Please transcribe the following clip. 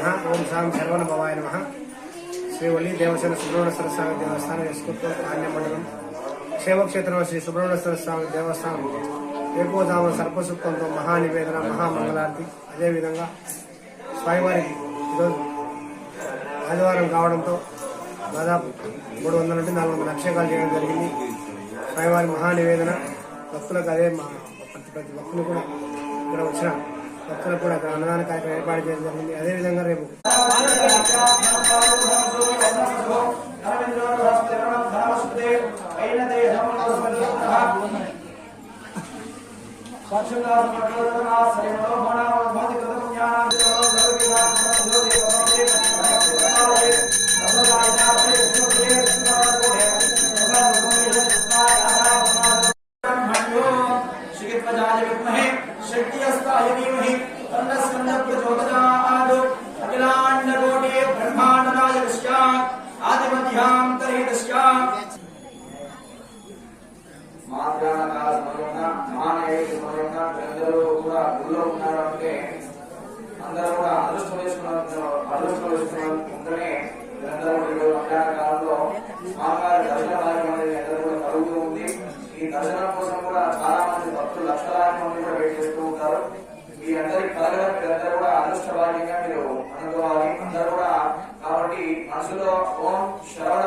नमः। ओम सां शरवण भवाय नमः। श्री वल्ली देवसेन सुब्रह्मण्येश्वर स्वामी देवस्थान एस्कुत्तूर धान्य मंडलम क्षेमक्षेत्र श्री सुब्रह्मण्येश्वर स्वामी देवस्थान ఏకోజామ సర్పసుక్తంతో మహానివేదన మహామంగళారతి. అదేవిధంగా స్వామివారికి ఈరోజు ఆదివారం కావడంతో దాదాపు 300 నుండి 400 అభిషేకాలు చేయడం జరిగింది. స్వామివారి మహానివేదన భక్తులకు అదే ప్రతి భక్తులు కూడా ఇక్కడ వచ్చిన భక్తులకు కూడా ఇక్కడ అన్నదాన కార్యక్రమం ఏర్పాటు చేయడం జరిగింది. అదేవిధంగా రేపు అందరూ కూడా అదృష్టం వేసుకున్నారే కాలంలో స్వామివారి దర్శన కార్యక్రమం అనేది అందరూ కూడా కలుగుతూ ఉంది. ఈ దర్శనం కోసం కూడా చాలా మంది భక్తులు లక్షలాది మంది కూడా వెయిట్ చేస్తూ ఉంటారు. ఈ అందరికి కలగడం మీరందరూ కూడా అదృష్ట భాగ్యంగా మీరు అనుకోవాలి అందరూ కూడా. కాబట్టి మనసులో ఓం శ్రవణ